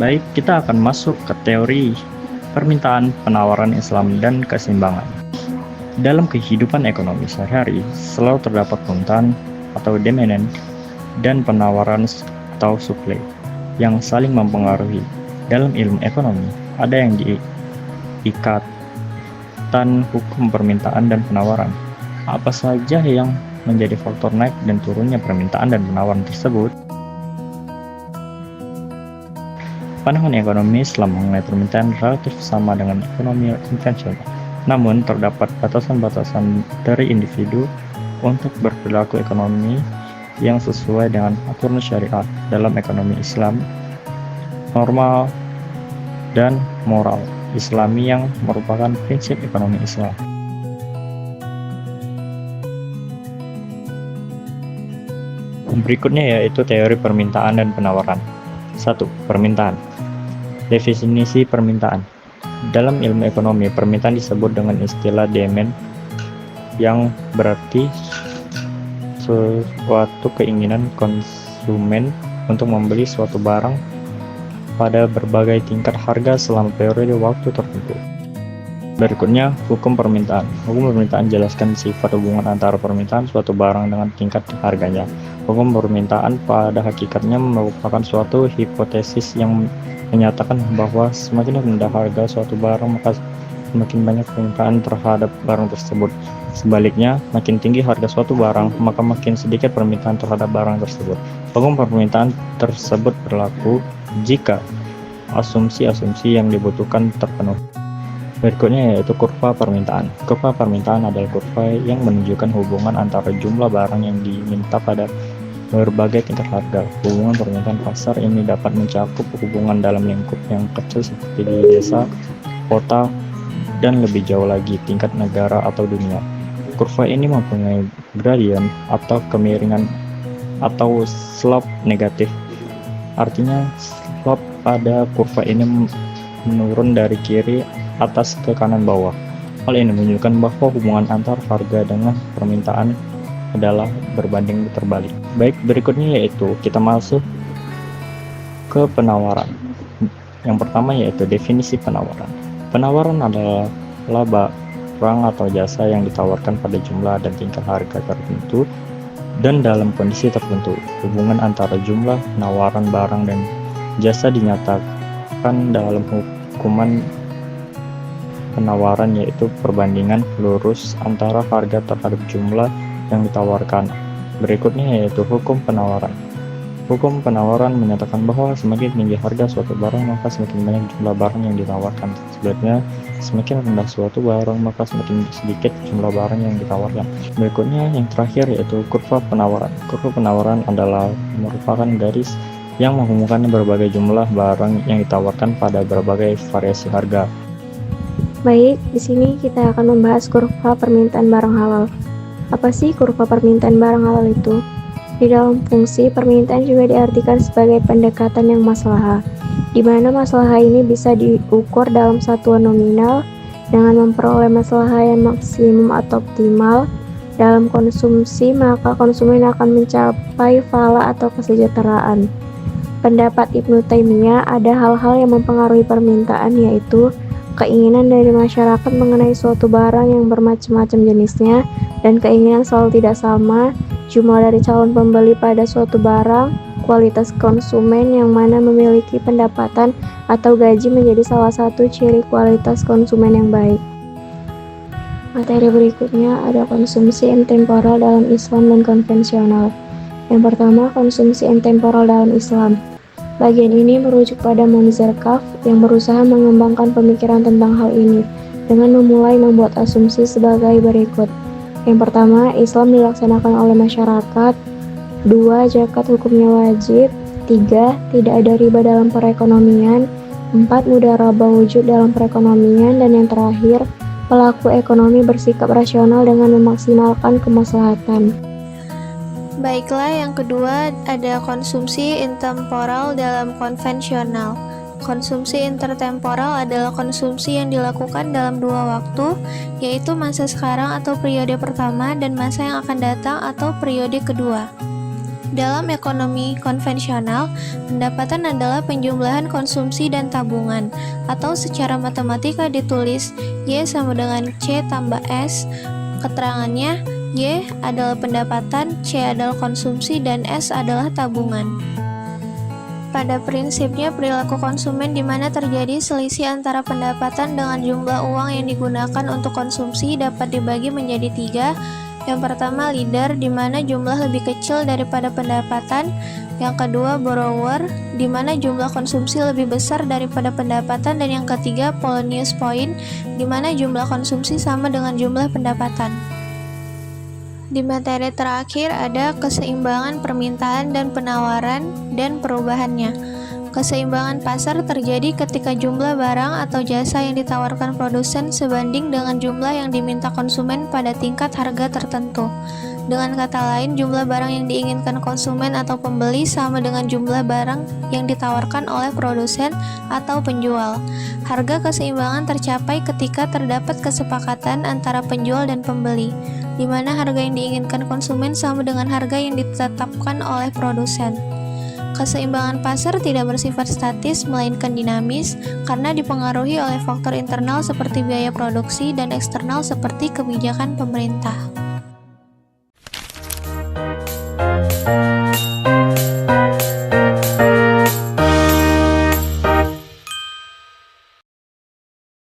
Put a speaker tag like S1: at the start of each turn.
S1: Baik, kita akan masuk ke teori permintaan, penawaran Islam, dan keseimbangan. Dalam kehidupan ekonomi sehari-hari, selalu terdapat permintaan atau demand dan penawaran atau supply yang saling mempengaruhi. Dalam ilmu ekonomi, ada yang diikatan hukum permintaan dan penawaran. Apa saja yang menjadi faktor naik dan turunnya permintaan dan penawaran tersebut? Pandangan ekonomi Islam mengenai permintaan relatif sama dengan ekonomi konvensional. Namun, terdapat batasan-batasan dari individu untuk berperilaku ekonomi yang sesuai dengan aturan syariat dalam ekonomi Islam, normal dan moral Islami yang merupakan prinsip ekonomi Islam. Berikutnya yaitu teori permintaan dan penawaran. 1. Permintaan. Definisi permintaan. Dalam ilmu ekonomi, permintaan disebut dengan istilah demand yang berarti suatu keinginan konsumen untuk membeli suatu barang pada berbagai tingkat harga selama periode waktu tertentu. Berikutnya, hukum permintaan. Hukum permintaan jelaskan sifat hubungan antara permintaan suatu barang dengan tingkat harganya. Hukum permintaan pada hakikatnya merupakan suatu hipotesis yang menyatakan bahwa semakin rendah harga suatu barang maka semakin banyak permintaan terhadap barang tersebut. Sebaliknya, makin tinggi harga suatu barang maka makin sedikit permintaan terhadap barang tersebut. Hukum permintaan tersebut berlaku jika asumsi-asumsi yang dibutuhkan terpenuhi. Berikutnya yaitu kurva permintaan. Kurva permintaan adalah kurva yang menunjukkan hubungan antara jumlah barang yang diminta pada berbagai tingkat harga. Hubungan permintaan pasar ini dapat mencakup hubungan dalam lingkup yang kecil seperti di desa, kota, dan lebih jauh lagi tingkat negara atau dunia. Kurva ini mempunyai gradien atau kemiringan atau slope negatif. Artinya slope pada kurva ini menurun dari kiri atas ke kanan bawah. Hal ini menunjukkan bahwa hubungan antar harga dengan permintaan adalah berbanding terbalik. Baik, berikutnya yaitu kita masuk ke penawaran. Yang pertama yaitu definisi penawaran. Penawaran adalah barang atau jasa yang ditawarkan pada jumlah dan tingkat harga tertentu dan dalam kondisi tertentu. Hubungan antara jumlah penawaran barang dan jasa dinyatakan dalam hukuman penawaran yaitu perbandingan lurus antara harga terhadap jumlah yang ditawarkan. Berikutnya yaitu hukum penawaran. Hukum penawaran menyatakan bahwa semakin tinggi harga suatu barang maka semakin banyak jumlah barang yang ditawarkan. Sebaliknya, semakin rendah suatu barang maka semakin sedikit jumlah barang yang ditawarkan. Berikutnya yang terakhir yaitu kurva penawaran. Kurva penawaran adalah merupakan garis yang menghubungkan berbagai jumlah barang yang ditawarkan pada berbagai variasi harga.
S2: Baik, di sini kita akan membahas kurva permintaan barang halal. Apa sih kurva permintaan barang halal itu? Di dalam fungsi, permintaan juga diartikan sebagai pendekatan yang maslahah, di mana maslahah ini bisa diukur dalam satuan nominal dengan memperoleh maslahah yang maksimum atau optimal dalam konsumsi, maka konsumen akan mencapai fala atau kesejahteraan. Pendapat Ibnu Taimiyah, ada hal-hal yang mempengaruhi permintaan, yaitu keinginan dari masyarakat mengenai suatu barang yang bermacam-macam jenisnya, dan keinginan selalu tidak sama, jumlah dari calon pembeli pada suatu barang, kualitas konsumen yang mana memiliki pendapatan atau gaji menjadi salah satu ciri kualitas konsumen yang baik. Materi berikutnya ada konsumsi intemporal dalam Islam dan konvensional. Yang pertama, konsumsi intemporal dalam Islam. Bagian ini merujuk pada Munzir Kaf yang berusaha mengembangkan pemikiran tentang hal ini dengan memulai membuat asumsi sebagai berikut. Yang pertama, Islam dilaksanakan oleh masyarakat. 2. Zakat hukumnya wajib. 3. Tidak ada riba dalam perekonomian. 4. Mudharabah wujud dalam perekonomian. Dan yang terakhir, pelaku ekonomi bersikap rasional dengan memaksimalkan kemaslahatan.
S3: Baiklah, yang kedua ada konsumsi intemporal dalam konvensional. Konsumsi intertemporal adalah konsumsi yang dilakukan dalam dua waktu, yaitu masa sekarang atau periode pertama dan masa yang akan datang atau periode kedua. Dalam ekonomi konvensional, pendapatan adalah penjumlahan konsumsi dan tabungan, atau secara matematika ditulis Y sama dengan C tambah S. Keterangannya, Y adalah pendapatan, C adalah konsumsi, dan S adalah tabungan. Pada prinsipnya, perilaku konsumen di mana terjadi selisih antara pendapatan dengan jumlah uang yang digunakan untuk konsumsi dapat dibagi menjadi 3. Yang pertama, leader, di mana jumlah lebih kecil daripada pendapatan. Yang kedua, borrower, di mana jumlah konsumsi lebih besar daripada pendapatan. Dan yang ketiga, Polonius point, di mana jumlah konsumsi sama dengan jumlah pendapatan. Di materi terakhir ada keseimbangan permintaan dan penawaran dan perubahannya. Keseimbangan pasar terjadi ketika jumlah barang atau jasa yang ditawarkan produsen sebanding dengan jumlah yang diminta konsumen pada tingkat harga tertentu. Dengan kata lain, jumlah barang yang diinginkan konsumen atau pembeli sama dengan jumlah barang yang ditawarkan oleh produsen atau penjual. Harga keseimbangan tercapai ketika terdapat kesepakatan antara penjual dan pembeli, di mana harga yang diinginkan konsumen sama dengan harga yang ditetapkan oleh produsen. Keseimbangan pasar tidak bersifat statis, melainkan dinamis, karena dipengaruhi oleh faktor internal seperti biaya produksi dan eksternal seperti kebijakan pemerintah.